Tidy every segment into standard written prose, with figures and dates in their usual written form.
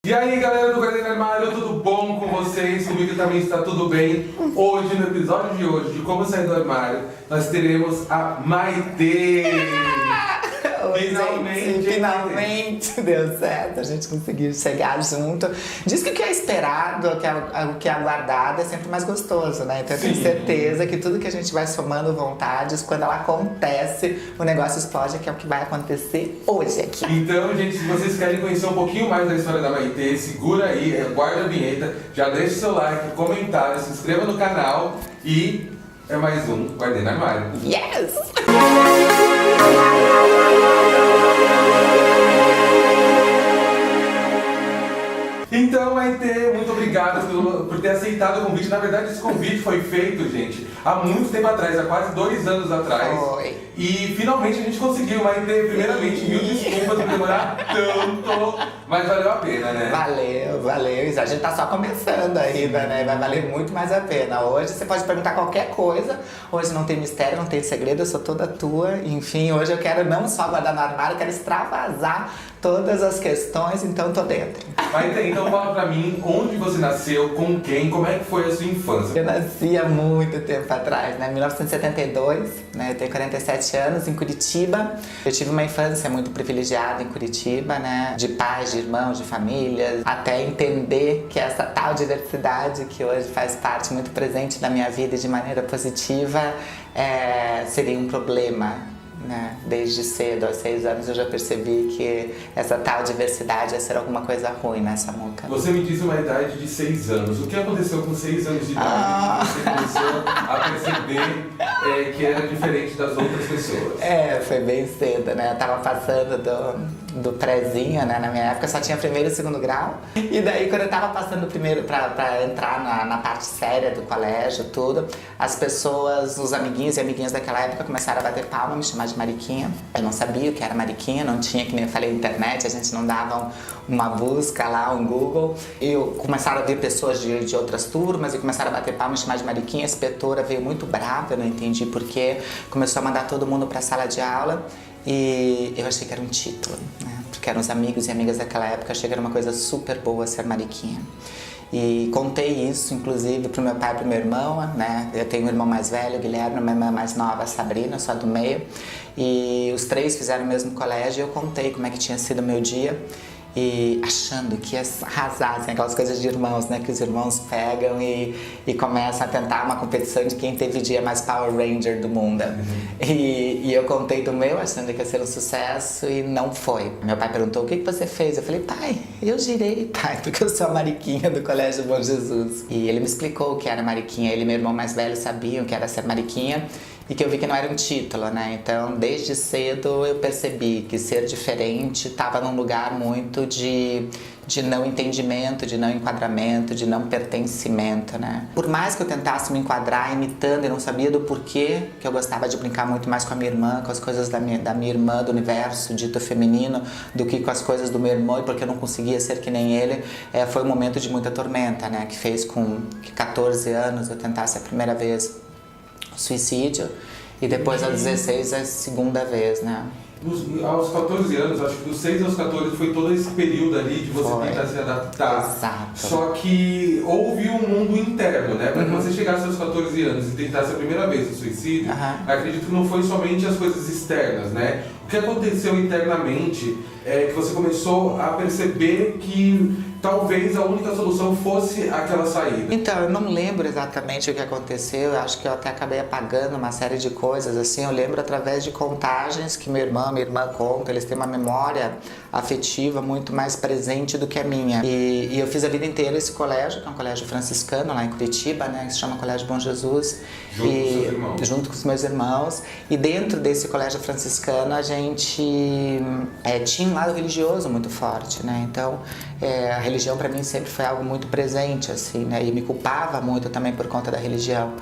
E aí galera do Guarda no Armário, tudo bom com vocês? Comigo também está tudo bem. Hoje, no episódio de hoje, de Como Sair do Armário, nós teremos a Maitê! Oi, finalmente deu certo, a gente conseguiu chegar junto. Diz que o que é esperado, o que é aguardado é sempre mais gostoso, né? Então eu tenho certeza que tudo que a gente vai somando vontades, quando ela acontece, o negócio explode, que é o que vai acontecer hoje aqui. Então, gente, se vocês querem conhecer um pouquinho mais da história da Maitê, segura aí, guarda a vinheta, já deixa o seu like, comentário, se inscreva no canal e é mais um Guardei no Armário. Yes! Então, Maitê, muito obrigado por ter aceitado o convite. Na verdade, esse convite foi feito, gente, há muito tempo atrás, há quase 2 anos atrás. Foi. E finalmente a gente conseguiu. Maitê, primeiramente, mil desculpas por demorar tanto, mas valeu a pena, né? Valeu. A gente tá só começando ainda, né? Vai valer muito mais a pena. Hoje você pode perguntar qualquer coisa. Hoje não tem mistério, não tem segredo, eu sou toda tua. Enfim, hoje eu quero não só guardar no armário, eu quero extravasar todas as questões, então tô dentro. Maitê, então fala pra mim onde você nasceu, com quem, como é que foi a sua infância? Eu nasci há muito tempo atrás, né? 1972, né? Eu tenho 47 anos, em Curitiba. Eu tive uma infância muito privilegiada em Curitiba, né? De pais, de irmãos, de famílias, até entender que essa tal diversidade que hoje faz parte muito presente da minha vida e de maneira positiva seria um problema. Né? Desde cedo, aos 6 anos, eu já percebi que essa tal diversidade ia ser alguma coisa ruim nessa Samuca. Você me disse uma idade de 6 anos. O que aconteceu com 6 anos de idade? Você começou a perceber que era diferente das outras pessoas. Foi bem cedo, né? Eu tava passando do prézinho, né? Na minha época só tinha primeiro e segundo grau. E daí, quando eu tava passando primeiro pra entrar na parte séria do colégio, tudo, as pessoas, os amiguinhos e amiguinhas daquela época começaram a bater palma, me chamar de Mariquinha. Eu não sabia o que era Mariquinha, não tinha, que nem eu falei, internet, a gente não dava uma busca lá, um Google. E começaram a ver pessoas de outras turmas e começaram a bater palma, me chamar de Mariquinha. A inspetora veio muito brava, eu não entendi porquê. Começou a mandar todo mundo pra sala de aula. E eu achei que era um título, né? Porque eram os amigos e amigas daquela época, achei que era uma coisa super boa ser Mariquinha. E contei isso, inclusive, pro meu pai e pro meu irmão, né? Eu tenho um irmão mais velho, Guilherme, minha irmã mais nova, Sabrina, só do meio. E os 3 fizeram o mesmo colégio e eu contei como é que tinha sido o meu dia. E achando que ia arrasar, assim, aquelas coisas de irmãos, né? Que os irmãos pegam e começam a tentar uma competição de quem teve o dia mais Power Ranger do mundo. E eu contei do meu, achando que ia ser um sucesso, e não foi. Meu pai perguntou, o que você fez? Eu falei, pai, eu girei, pai, porque eu sou a Mariquinha do Colégio Bom Jesus. E ele me explicou o que era Mariquinha. Ele e meu irmão mais velho sabiam o que era ser Mariquinha. E que eu vi que não era um título, né? Então, desde cedo eu percebi que ser diferente estava num lugar muito de não entendimento, de não enquadramento, de não pertencimento, né? Por mais que eu tentasse me enquadrar imitando e não sabia do porquê, que eu gostava de brincar muito mais com a minha irmã, com as coisas da minha irmã, do universo dito feminino, do que com as coisas do meu irmão, e porque eu não conseguia ser que nem ele, foi um momento de muita tormenta, né? Que fez com que 14 anos eu tentasse a primeira vez suicídio, e depois aos 16 a segunda vez, né? Aos 14 anos, acho que dos 6 aos 14 foi todo esse período ali de você tentar se adaptar. Exato. Só que houve um mundo interno, né? Para que você chegasse aos 14 anos e tentasse a primeira vez o suicídio, acredito que não foi somente as coisas externas, né? O que aconteceu internamente é que você começou a perceber que talvez a única solução fosse aquela saída. Então, eu não lembro exatamente o que aconteceu, eu acho que eu até acabei apagando uma série de coisas, assim, eu lembro através de contagens que minha irmã conta, eles têm uma memória afetiva muito mais presente do que a minha. E eu fiz a vida inteira esse colégio, que é um colégio franciscano lá em Curitiba, né, que se chama Colégio Bom Jesus. Junto com os meus irmãos. E dentro desse colégio franciscano a gente tinha um lado religioso muito forte, né? Então a religião para mim sempre foi algo muito presente, assim, né? E me culpava muito também por conta da religião.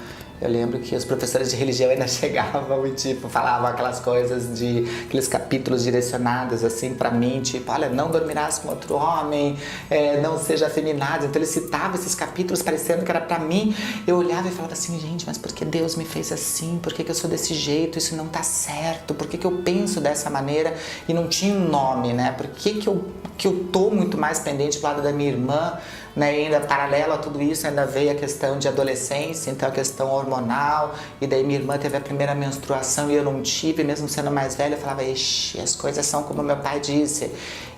Eu lembro que os professores de religião ainda chegavam e, tipo, falavam aquelas coisas aqueles capítulos direcionados, assim, pra mim, tipo, olha, não dormirás com outro homem, não seja afeminado. Então, ele citava esses capítulos parecendo que era pra mim. Eu olhava e falava assim, gente, mas por que Deus me fez assim? Por que eu sou desse jeito? Isso não tá certo. Por que eu penso dessa maneira? E não tinha um nome, né? Por que eu tô muito mais pendente do lado da minha irmã, né? E ainda paralelo a tudo isso ainda veio a questão de adolescência, então a questão hormonal, e daí minha irmã teve a primeira menstruação e eu não tive, mesmo sendo mais velha. Eu falava, ixi, as coisas são como meu pai disse,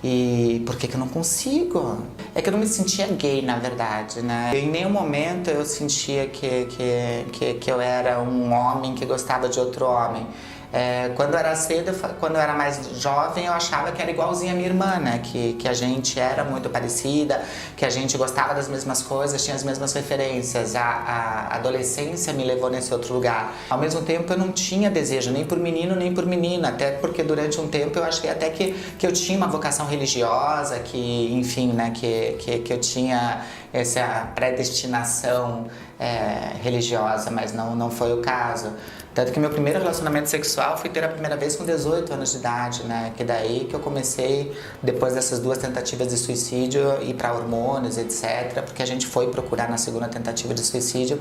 e por que eu não consigo? É que eu não me sentia gay, na verdade, né? Em nenhum momento eu sentia que eu era um homem que gostava de outro homem. Quando eu era mais jovem, eu achava que era igualzinha a minha irmã, né? Que a gente era muito parecida, que a gente gostava das mesmas coisas, tinha as mesmas referências. A adolescência me levou nesse outro lugar. Ao mesmo tempo, eu não tinha desejo nem por menino, nem por menina, até porque durante um tempo eu achei até que eu tinha uma vocação religiosa, que, enfim, né? Que eu tinha essa predestinação religiosa, mas não foi o caso. Tanto que meu primeiro relacionamento sexual fui ter a primeira vez com 18 anos de idade, né? Que daí que eu comecei, depois dessas 2 tentativas de suicídio, ir para hormônios, etc. Porque a gente foi procurar na segunda tentativa de suicídio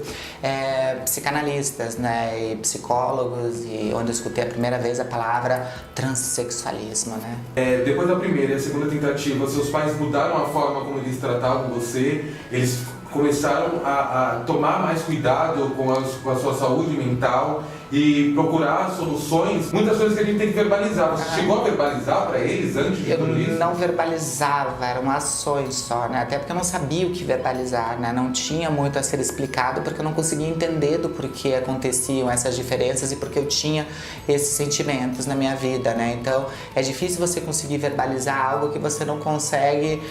psicanalistas, né? E psicólogos, e onde eu escutei a primeira vez a palavra transexualismo, né? Depois da primeira e a segunda tentativa, seus pais mudaram a forma como eles tratavam você? Eles começaram a tomar mais cuidado com a sua saúde mental e procurar soluções, muitas coisas que a gente tem que verbalizar. Você chegou a verbalizar para eles antes de tudo isso? Eu não verbalizava, eram ações só, né? Até porque eu não sabia o que verbalizar, né? Não tinha muito a ser explicado, porque eu não conseguia entender do porquê aconteciam essas diferenças e porque eu tinha esses sentimentos na minha vida, né? Então, é difícil você conseguir verbalizar algo que você não consegue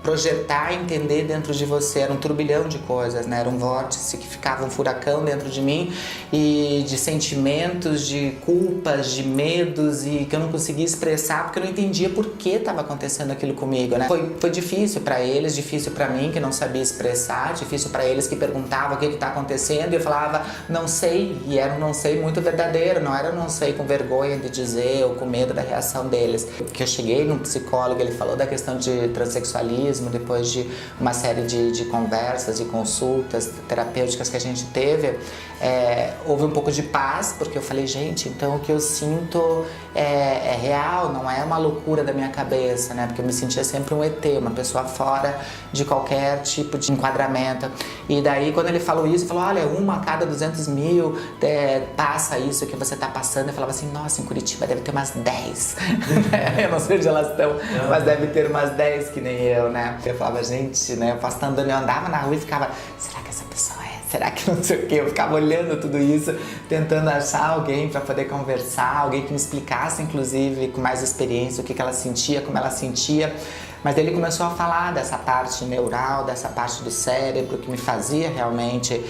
projetar e entender dentro de você. Era um turbilhão de coisas, né? Era um vórtice que ficava um furacão dentro de mim, e de sentimentos, de culpas, de medos, e que eu não conseguia expressar porque eu não entendia por que estava acontecendo aquilo comigo, né? Foi difícil para eles, difícil para mim que não sabia expressar, difícil para eles que perguntavam o que está acontecendo e eu falava não sei, e era um não sei muito verdadeiro, não era um não sei com vergonha de dizer ou com medo da reação deles. Porque eu cheguei num psicólogo, ele falou da questão de transexualismo, depois de uma série de conversas e consultas terapêuticas que a gente teve, houve um pouco de paz, porque eu falei, gente, então o que eu sinto é real, não é uma loucura da minha cabeça, né? Porque eu me sentia sempre um ET, uma pessoa fora de qualquer tipo de enquadramento. E daí, quando ele falou isso, ele falou, olha, 1 a cada 200 mil passa isso que você tá passando. Eu falava assim, nossa, em Curitiba deve ter umas 10. Eu não sei onde elas estão, mas deve ter umas 10 que nem eu, né? Eu falava, gente, né? Eu posso estar andando, eu andava na rua e ficava, será que essa pessoa será que não sei o quê? Eu ficava olhando tudo isso, tentando achar alguém para poder conversar, alguém que me explicasse, inclusive, com mais experiência, o que ela sentia, como ela sentia. Mas ele começou a falar dessa parte neural, dessa parte do cérebro que me fazia realmente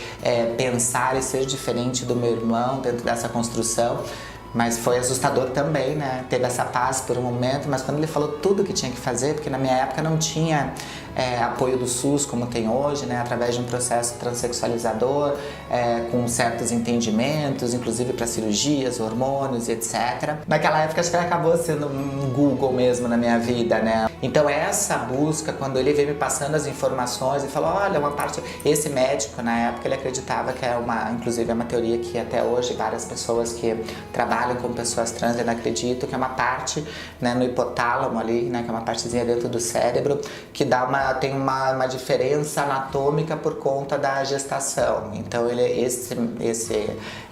pensar e ser diferente do meu irmão dentro dessa construção. Mas foi assustador também, né? Teve essa paz por um momento, mas quando ele falou tudo o que tinha que fazer, porque na minha época não tinha apoio do SUS como tem hoje, né? Através de um processo transexualizador, com certos entendimentos, inclusive para cirurgias, hormônios e etc. Naquela época acho que ele acabou sendo um Google mesmo na minha vida, né? Então essa busca, quando ele veio me passando as informações e falou, olha, uma parte... Esse médico, na época, ele acreditava que inclusive é uma teoria que até hoje várias pessoas que trabalham com pessoas trans ainda acreditam, que é uma parte, né, no hipotálamo ali, né, que é uma partezinha dentro do cérebro, que tem uma diferença anatômica por conta da gestação. Então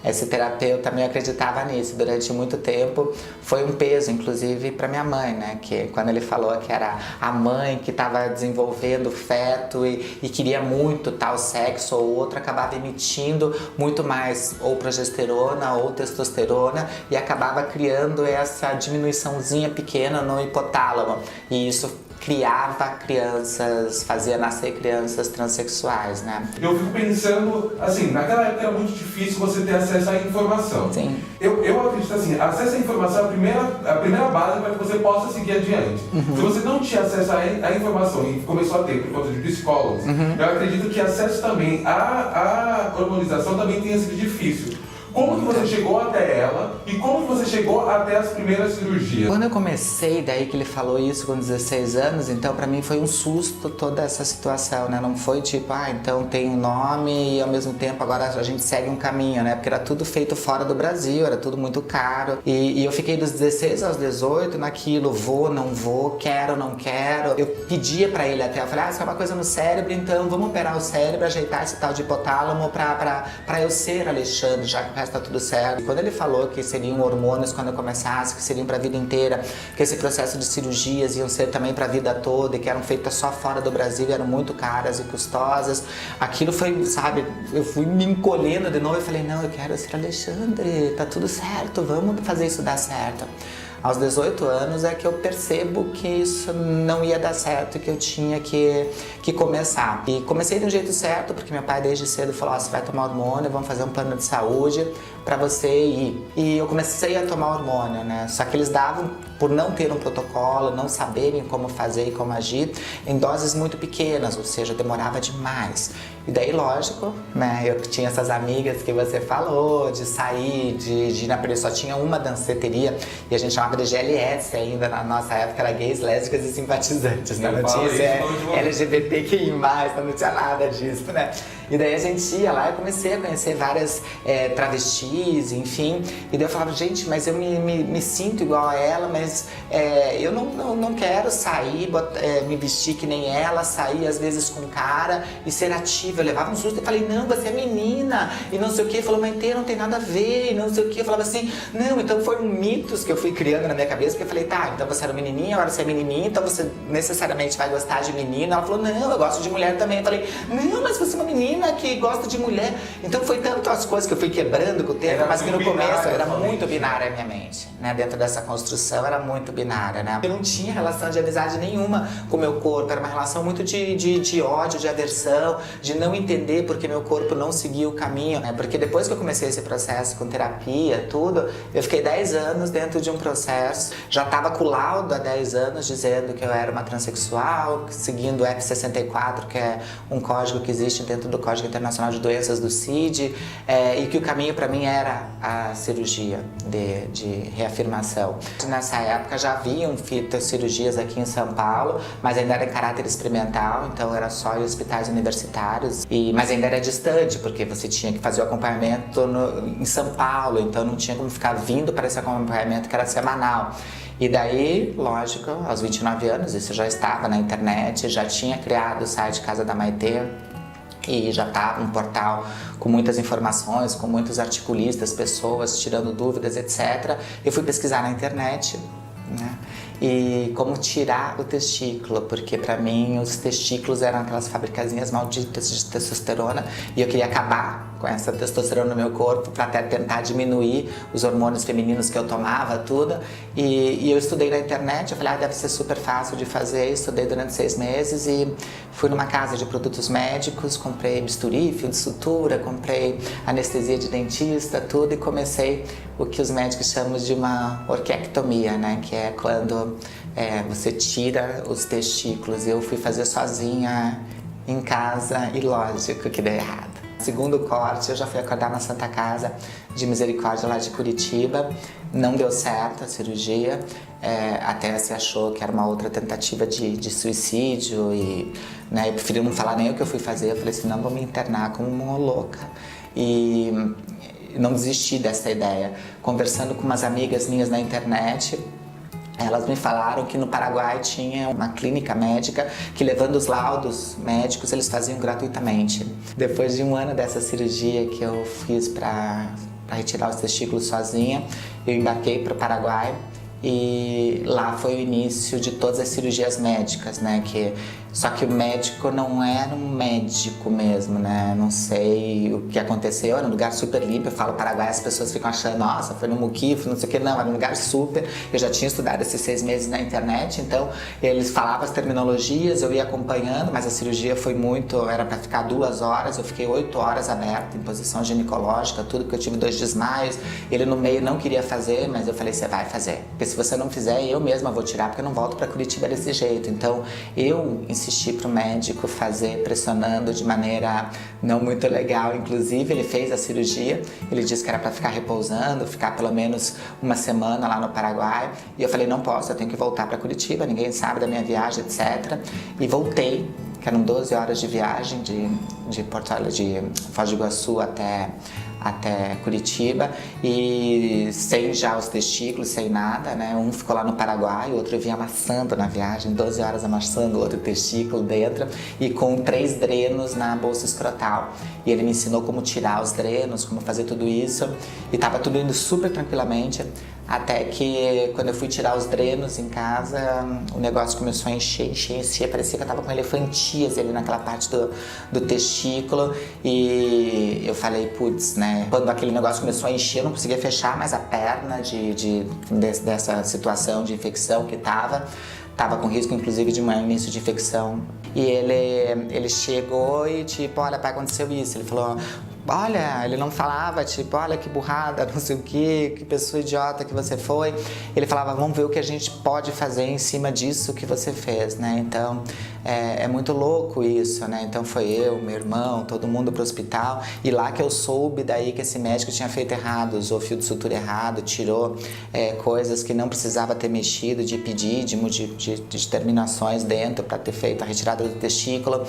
esse terapeuta também acreditava nisso. Durante muito tempo foi um peso, inclusive para minha mãe, né, que quando ele falou que era a mãe que estava desenvolvendo o feto e queria muito tal sexo ou outro, acabava emitindo muito mais ou progesterona ou testosterona e acabava criando essa diminuiçãozinha pequena no hipotálamo. E isso criava crianças, fazia nascer crianças transexuais, né? Eu fico pensando, assim, naquela época era muito difícil você ter acesso à informação. Sim. Eu acredito assim, acesso à informação é a primeira base para que você possa seguir adiante. Se você não tinha acesso à informação e começou a ter por conta de psicólogos, eu acredito que acesso também à hormonização também tenha sido difícil. Como que você chegou até ela e como que você chegou até as primeiras cirurgias? Quando eu comecei, daí que ele falou isso com 16 anos, então pra mim foi um susto toda essa situação, né? Não foi tipo, então tem um nome e ao mesmo tempo agora a gente segue um caminho, né? Porque era tudo feito fora do Brasil, era tudo muito caro. E eu fiquei dos 16 aos 18 naquilo, vou, não vou, quero, não quero. Eu pedia pra ele até, eu falei, isso é uma coisa no cérebro, então vamos operar o cérebro, ajeitar esse tal de hipotálamo pra eu ser Alexandre, já que tá tudo certo. E quando ele falou que seriam hormônios quando eu começasse, que seriam pra vida inteira, que esse processo de cirurgias iam ser também pra vida toda e que eram feitas só fora do Brasil e eram muito caras e custosas, aquilo foi, sabe, eu fui me encolhendo de novo e falei, não, eu quero ser Alexandre, tá tudo certo, vamos fazer isso dar certo. Aos 18 anos é que eu percebo que isso não ia dar certo e que eu tinha que começar. E comecei de um jeito certo, porque meu pai desde cedo falou, você vai tomar hormônio, vamos fazer um plano de saúde pra você ir. E eu comecei a tomar hormônio, né? Só que eles davam, por não ter um protocolo, não saberem como fazer e como agir, em doses muito pequenas, ou seja, demorava demais. E daí, lógico, né, eu tinha essas amigas que você falou, de sair, de ir na só tinha uma danceteria, e a gente chamava de GLS ainda, na nossa época era gays, lésbicas e simpatizantes, né? Não tinha LGBTQI+, não tinha nada disso, né? E daí a gente ia lá e comecei a conhecer várias travestis, enfim, e daí eu falava, gente, mas eu me sinto igual a ela, mas eu não quero sair, me vestir que nem ela, sair às vezes com cara e ser ativa. Eu levava um susto e falei, não, você é menina, e não sei o que, falou, mas não tem nada a ver, e não sei o que, eu falava assim, não, então foram mitos que eu fui criando na minha cabeça, porque eu falei, tá, então você era menininha, agora você é menininha, então você necessariamente vai gostar de menina. Ela falou, não, eu gosto de mulher também. Eu falei, não, mas você é uma menina que gosta de mulher. Então foi tanto as coisas que eu fui quebrando com o tempo, mas que no começo era muito binária a minha mente, né, dentro dessa construção era muito binária, né. Eu não tinha relação de amizade nenhuma com o meu corpo, era uma relação muito de ódio, de aversão, de não entender porque meu corpo não seguia o caminho, né? Porque depois que eu comecei esse processo com terapia, tudo, eu fiquei 10 anos dentro de um processo, já estava com o laudo há 10 anos dizendo que eu era uma transexual, seguindo o F64, que é um código que existe dentro do Código Internacional de Doenças do CID, e que o caminho para mim era a cirurgia de reafirmação. Nessa época já haviam feito cirurgias aqui em São Paulo, mas ainda era em caráter experimental, então era só em hospitais universitários. Mas ainda era distante, porque você tinha que fazer o acompanhamento em São Paulo, então não tinha como ficar vindo para esse acompanhamento que era semanal. E daí, lógico, aos 29 anos, isso já estava na internet, já tinha criado o site Casa da Maitê, e já estava um portal com muitas informações, com muitos articulistas, pessoas tirando dúvidas, etc. Eu fui pesquisar na internet, né? E como tirar o testículo, porque pra mim os testículos eram aquelas fabricazinhas malditas de testosterona e eu queria acabar com essa testosterona no meu corpo para até tentar diminuir os hormônios femininos que eu tomava, tudo. E eu estudei na internet, eu falei, deve ser super fácil de fazer, estudei durante 6 meses e fui numa casa de produtos médicos, comprei bisturi, fio de sutura, comprei anestesia de dentista, tudo, e comecei o que os médicos chamam de uma orquiectomia, né, que é quando você tira os testículos. Eu fui fazer sozinha em casa e lógico que deu errado. Segundo corte, eu já fui acordar na Santa Casa de Misericórdia lá de Curitiba. Não deu certo a cirurgia, até se achou que era uma outra tentativa de suicídio e, né, eu preferi não falar nem o que eu fui fazer. Eu falei assim, não, vou me internar como uma louca. E não desisti dessa ideia. Conversando com umas amigas minhas na internet, elas me falaram que no Paraguai tinha uma clínica médica que, levando os laudos médicos, eles faziam gratuitamente. Depois de 1 ano dessa cirurgia que eu fiz para retirar os testículos sozinha, eu embarquei para o Paraguai e lá foi o início de todas as cirurgias médicas, né? Que Só que o médico não era um médico mesmo, né? Não sei o que aconteceu, era um lugar super limpo. Eu falo Paraguai, as pessoas ficam achando, nossa, foi no muquifo, não sei o que. Não, era um lugar super. Eu já tinha estudado esses 6 meses na internet, então eles falavam as terminologias, eu ia acompanhando, mas a cirurgia foi muito, era pra ficar 2 horas, eu fiquei 8 horas aberta em posição ginecológica, tudo, porque eu tive 2 desmaios. Ele no meio não queria fazer, mas eu falei, você vai fazer. Porque se você não fizer, eu mesma vou tirar, porque eu não volto pra Curitiba desse jeito. Então, eu insisti pro médico fazer, pressionando de maneira não muito legal. Inclusive, ele fez a cirurgia, ele disse que era para ficar repousando, ficar pelo menos uma semana lá no Paraguai. E eu falei, não posso, eu tenho que voltar para Curitiba, ninguém sabe da minha viagem, etc. E voltei, que eram 12 horas de viagem de Foz do Iguaçu até Curitiba, e sem já os testículos, sem nada, né? Um ficou lá no Paraguai, o outro eu vinha amassando na viagem, 12 horas amassando o outro testículo dentro, e com 3 drenos na bolsa escrotal. E ele me ensinou como tirar os drenos, como fazer tudo isso, e tava tudo indo super tranquilamente, até que quando eu fui tirar os drenos em casa, o negócio começou a encher, parecia que eu tava com elefantias ali naquela parte do testículo, e eu falei, putz, né? Quando aquele negócio começou a encher, eu não conseguia fechar mais a perna dessa situação de infecção que tava com risco, inclusive, de um início de infecção. E ele chegou e, tipo, olha, pai, aconteceu isso. Ele falou, olha, ele não falava, tipo, olha que burrada, não sei o que pessoa idiota que você foi. Ele falava, vamos ver o que a gente pode fazer em cima disso que você fez, né? Então, é muito louco isso, né? Então foi eu, meu irmão, todo mundo pro hospital. E lá que eu soube daí que esse médico tinha feito errado, usou fio de sutura errado, tirou coisas que não precisava ter mexido, de epidídimo, de terminações dentro para ter feito a retirada do testículo.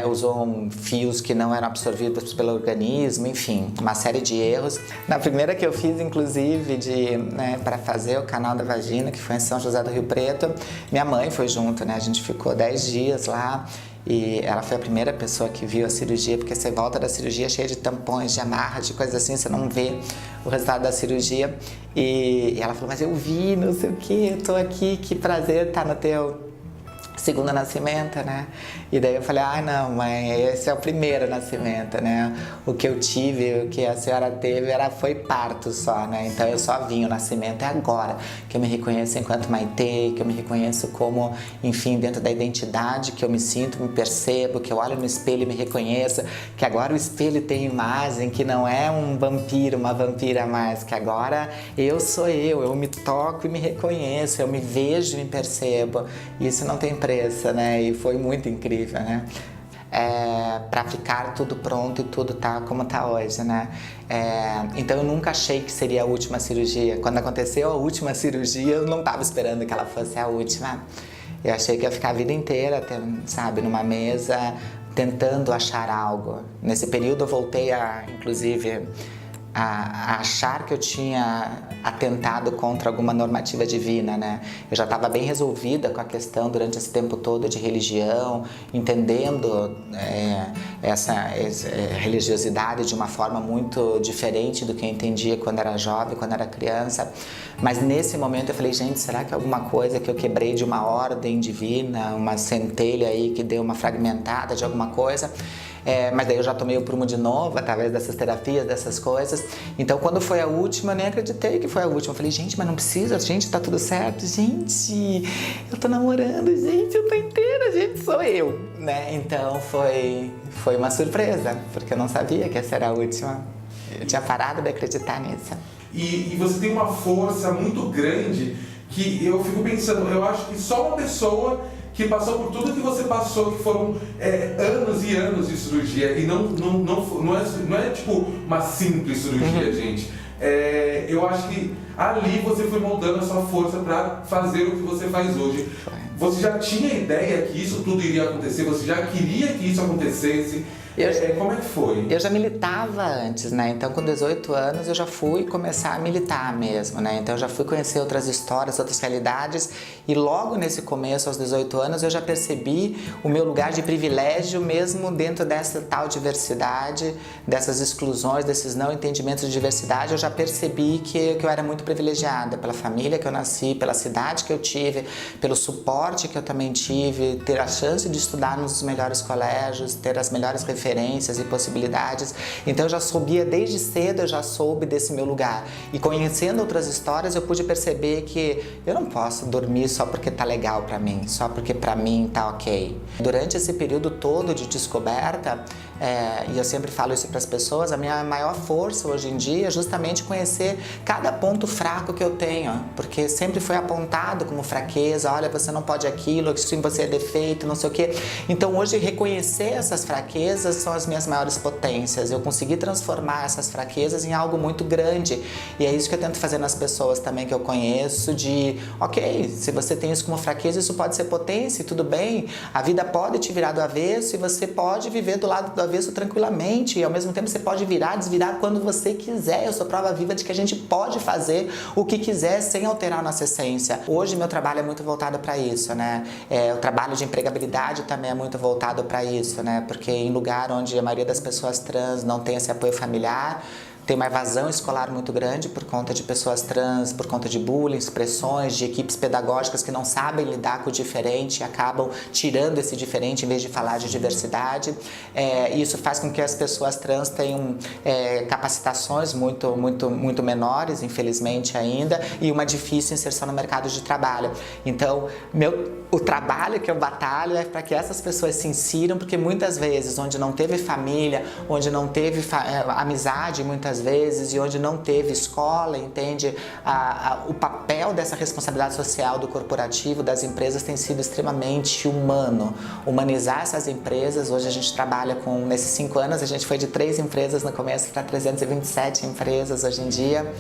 Usou fios que não eram absorvidos pelo organismo, enfim, uma série de erros. Na primeira que eu fiz, inclusive, para fazer o canal da vagina, que foi em São José do Rio Preto, minha mãe foi junto, né? A gente ficou 10 dias lá e ela foi a primeira pessoa que viu a cirurgia, porque você volta da cirurgia cheia de tampões, de amarras, de coisas assim, você não vê o resultado da cirurgia. E ela falou, mas eu vi, não sei o que, eu tô aqui, que prazer estar no teu segundo nascimento, né? E daí eu falei, não, mãe, esse é o primeiro nascimento, né? O que eu tive, o que a senhora teve foi parto só, né? Então eu só vim, o nascimento é agora, que eu me reconheço enquanto Maitê, que eu me reconheço como, enfim, dentro da identidade, que eu me sinto, me percebo, que eu olho no espelho e me reconheço, que agora o espelho tem imagem, que não é um vampiro, uma vampira mais, que agora eu sou eu me toco e me reconheço, eu me vejo e me percebo. Isso não tem preço, né? E foi muito incrível, né? Para ficar tudo pronto e tudo tá como tá hoje, né? Então eu nunca achei que seria a última cirurgia. Quando aconteceu a última cirurgia, eu não estava esperando que ela fosse a última. Eu achei que ia ficar a vida inteira, sabe, numa mesa, tentando achar algo. Nesse período eu voltei inclusive, a achar que eu tinha atentado contra alguma normativa divina, né? Eu já estava bem resolvida com a questão durante esse tempo todo de religião, entendendo essa religiosidade de uma forma muito diferente do que eu entendia quando era jovem, quando era criança. Mas nesse momento eu falei, gente, será que é alguma coisa que eu quebrei de uma ordem divina, uma centelha aí que deu uma fragmentada de alguma coisa? Mas daí eu já tomei o prumo de novo, através dessas terapias, dessas coisas. Então, quando foi a última, eu nem acreditei que foi a última. Eu falei, gente, mas não precisa, gente, tá tudo certo. Gente, eu tô namorando, gente, eu tô inteira, gente, sou eu, né? Então, foi uma surpresa, porque eu não sabia que essa era a última. Eu tinha parado de acreditar nisso. E você tem uma força muito grande que eu fico pensando, eu acho que só uma pessoa que passou por tudo que você passou, que foram anos e anos de cirurgia, e não é tipo uma simples cirurgia, gente. Eu acho que ali você foi moldando a sua força para fazer o que você faz hoje. Você já tinha ideia que isso tudo iria acontecer, você já queria que isso acontecesse, Como é que foi? Eu já militava antes, né? Então, com 18 anos, eu já fui começar a militar mesmo, né? Então, eu já fui conhecer outras histórias, outras realidades. E logo nesse começo, aos 18 anos, eu já percebi o meu lugar de privilégio mesmo dentro dessa tal diversidade, dessas exclusões, desses não entendimentos de diversidade. Eu já percebi que eu era muito privilegiada pela família que eu nasci, pela cidade que eu tive, pelo suporte que eu também tive, ter a chance de estudar nos melhores colégios, ter as melhores referências e possibilidades. Então eu já sabia desde cedo, eu já soube desse meu lugar. E conhecendo outras histórias, eu pude perceber que eu não posso dormir só porque tá legal pra mim, só porque pra mim tá ok. Durante esse período todo de descoberta, e eu sempre falo isso para as pessoas, a minha maior força hoje em dia é justamente conhecer cada ponto fraco que eu tenho, porque sempre foi apontado como fraqueza, olha, você não pode aquilo, assim você é defeito, não sei o quê. Então hoje reconhecer essas fraquezas são as minhas maiores potências, eu consegui transformar essas fraquezas em algo muito grande, e é isso que eu tento fazer nas pessoas também que eu conheço, de ok, se você tem isso como fraqueza, isso pode ser potência, e tudo bem, a vida pode te virar do avesso e você pode viver do lado do avesso tranquilamente, e ao mesmo tempo você pode virar, desvirar quando você quiser. Eu sou prova viva de que a gente pode fazer o que quiser sem alterar a nossa essência. Hoje meu trabalho é muito voltado para isso, né? O trabalho de empregabilidade também é muito voltado para isso, né? Porque em lugar onde a maioria das pessoas trans não tem esse apoio familiar, tem uma evasão escolar muito grande por conta de pessoas trans, por conta de bullying, pressões, de equipes pedagógicas que não sabem lidar com o diferente e acabam tirando esse diferente em vez de falar de diversidade. Isso faz com que as pessoas trans tenham capacitações muito menores, infelizmente ainda, e uma difícil inserção no mercado de trabalho. Então, o trabalho que eu batalho é para que essas pessoas se insiram, porque muitas vezes, onde não teve família, onde não teve amizade, muitas vezes, e onde não teve escola, entende? O papel dessa responsabilidade social do corporativo, das empresas, tem sido extremamente humano. Humanizar essas empresas. Hoje a gente trabalha com, nesses 5 anos, a gente foi de 3 empresas no começo para 327 empresas hoje em dia,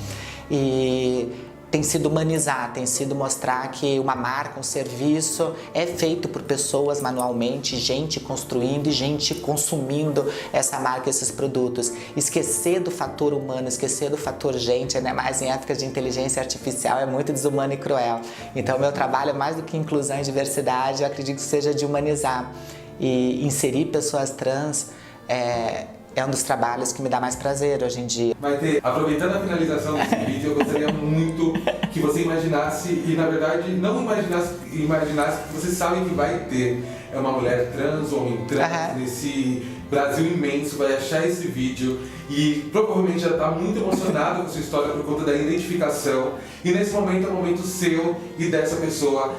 e tem sido humanizar, tem sido mostrar que uma marca, um serviço é feito por pessoas manualmente, gente construindo e gente consumindo essa marca, esses produtos. Esquecer do fator humano, esquecer do fator gente, né? Mais em épocas de inteligência artificial, é muito desumano e cruel. Então, meu trabalho é mais do que inclusão e diversidade, eu acredito que seja de humanizar. E inserir pessoas trans é um dos trabalhos que me dá mais prazer hoje em dia. Maitê, aproveitando a finalização desse vídeo, eu gostaria muito que você imaginasse, e na verdade não imaginasse que você sabe que vai ter uma mulher trans, homem trans, nesse Brasil imenso, vai achar esse vídeo e provavelmente já está muito emocionado com sua história por conta da identificação, e nesse momento é o momento seu e dessa pessoa.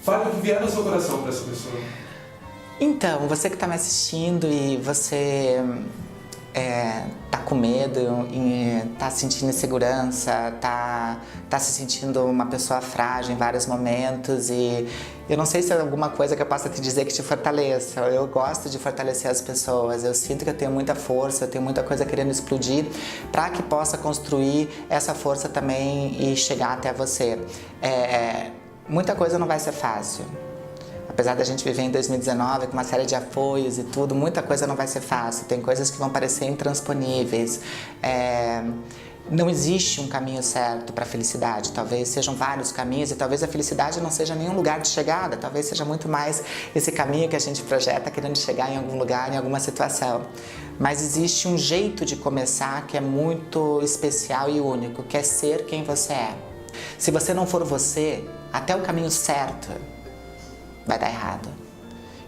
Fale o que vier no seu coração para essa pessoa. Então, você que está me assistindo e você tá com medo, tá sentindo insegurança, tá se sentindo uma pessoa frágil em vários momentos, e eu não sei se é alguma coisa que eu possa te dizer que te fortaleça. Eu gosto de fortalecer as pessoas, eu sinto que eu tenho muita força, eu tenho muita coisa querendo explodir para que possa construir essa força também e chegar até você. Muita coisa não vai ser fácil. Apesar da gente viver em 2019 com uma série de apoios e tudo, muita coisa não vai ser fácil. Tem coisas que vão parecer intransponíveis. Não existe um caminho certo para a felicidade. Talvez sejam vários caminhos e talvez a felicidade não seja nenhum lugar de chegada. Talvez seja muito mais esse caminho que a gente projeta querendo chegar em algum lugar, em alguma situação. Mas existe um jeito de começar que é muito especial e único, que é ser quem você é. Se você não for você, até o caminho certo vai dar errado.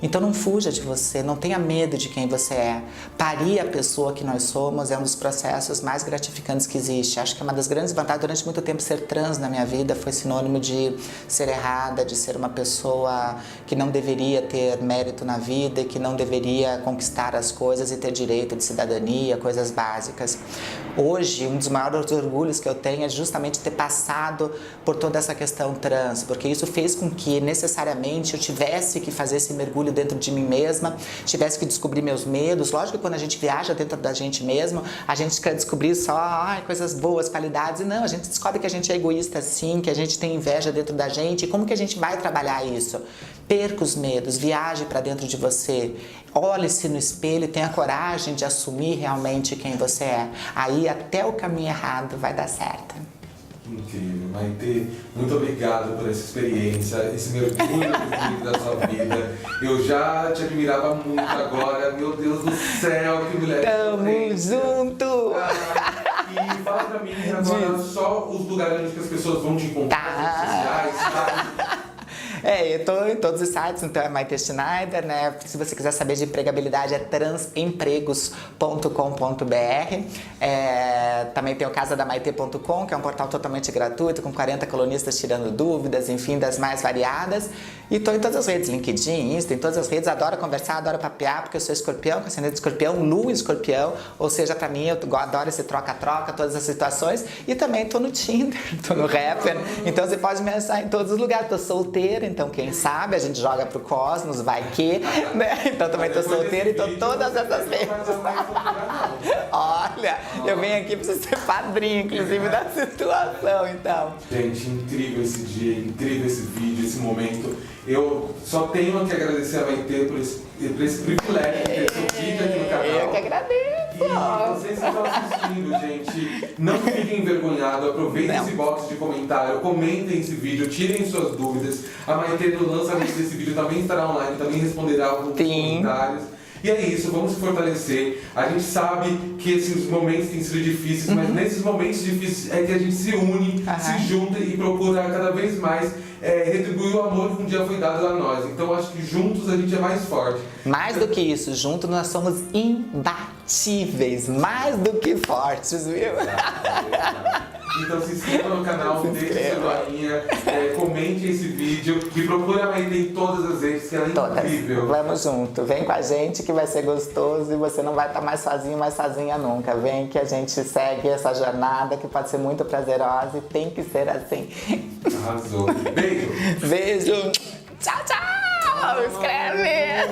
Então não fuja de você, não tenha medo de quem você é. Parir a pessoa que nós somos é um dos processos mais gratificantes que existe. Acho que é uma das grandes vantagens. Durante muito tempo, ser trans na minha vida foi sinônimo de ser errada, de ser uma pessoa que não deveria ter mérito na vida, que não deveria conquistar as coisas e ter direito de cidadania, coisas básicas. Hoje, um dos maiores orgulhos que eu tenho é justamente ter passado por toda essa questão trans, porque isso fez com que necessariamente eu tivesse que fazer esse mergulho dentro de mim mesma, tivesse que descobrir meus medos. Lógico que quando a gente viaja dentro da gente mesmo, a gente quer descobrir só coisas boas, qualidades, e não, a gente descobre que a gente é egoísta sim, que a gente tem inveja dentro da gente. E como que a gente vai trabalhar isso? Perca os medos, viaje para dentro de você, olhe-se no espelho e tenha coragem de assumir realmente quem você é. Aí até o caminho errado vai dar certo. Incrível, Maitê, muito obrigado por essa experiência, esse mergulho da sua vida. Eu já te admirava muito agora, meu Deus do céu, que mulher. Tamo junto! E fala pra mim agora só os lugares que as pessoas vão te encontrar, nas redes sociais, sabe? Eu tô em todos os sites, então é Maitê Schneider, né? Se você quiser saber de empregabilidade, é transempregos.com.br. Também tem o casadamaitê.com, que é um portal totalmente gratuito, com 40 colunistas tirando dúvidas, enfim, das mais variadas. E tô em todas as redes, LinkedIn, Insta, em todas as redes. Adoro conversar, adoro papear, porque eu sou escorpião, com ascendente de escorpião, lua em escorpião. Ou seja, pra mim, eu adoro esse troca-troca, todas as situações. E também tô no Tinder, tô no Rapper. Então você pode me achar em todos os lugares. Tô solteira, então quem sabe a gente joga pro cosmos, vai que, né? Então também tô solteira e tô todas essas vezes. Olha, eu venho aqui pra você ser padrinho, inclusive, da situação, então. Gente, incrível esse dia, incrível esse vídeo, esse momento. Eu só tenho que agradecer a Maitê por esse privilégio de ter esse vídeo aqui no canal. Eu que agradeço. E vocês que estão assistindo, gente, não fiquem envergonhados, aproveitem esse box de comentário, comentem esse vídeo, tirem suas dúvidas. A Maitê, no lançamento desse vídeo, também estará online, também responderá alguns comentários. E é isso, vamos se fortalecer. A gente sabe que esses momentos têm sido difíceis, mas nesses momentos difíceis é que a gente se une, se junta e procura cada vez mais retribuir o amor que um dia foi dado a nós. Então acho que juntos a gente é mais forte. Mais do que isso, juntos nós somos imbatíveis, mais do que fortes, viu? Então se inscreva no canal, deixe seu joinha, comente esse vídeo e procure a Maitê em todas as redes, que ela é incrível. Vamos junto, vem com a gente que vai ser gostoso e você não vai estar mais sozinho, mais sozinha nunca. Vem que a gente segue essa jornada que pode ser muito prazerosa e tem que ser assim. Arrasou. Beijo. Beijo. Tchau, tchau. Escreve.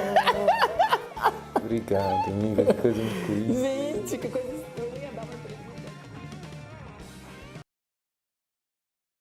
Obrigado, amiga. Que coisa muito feliz. Gente, que coisa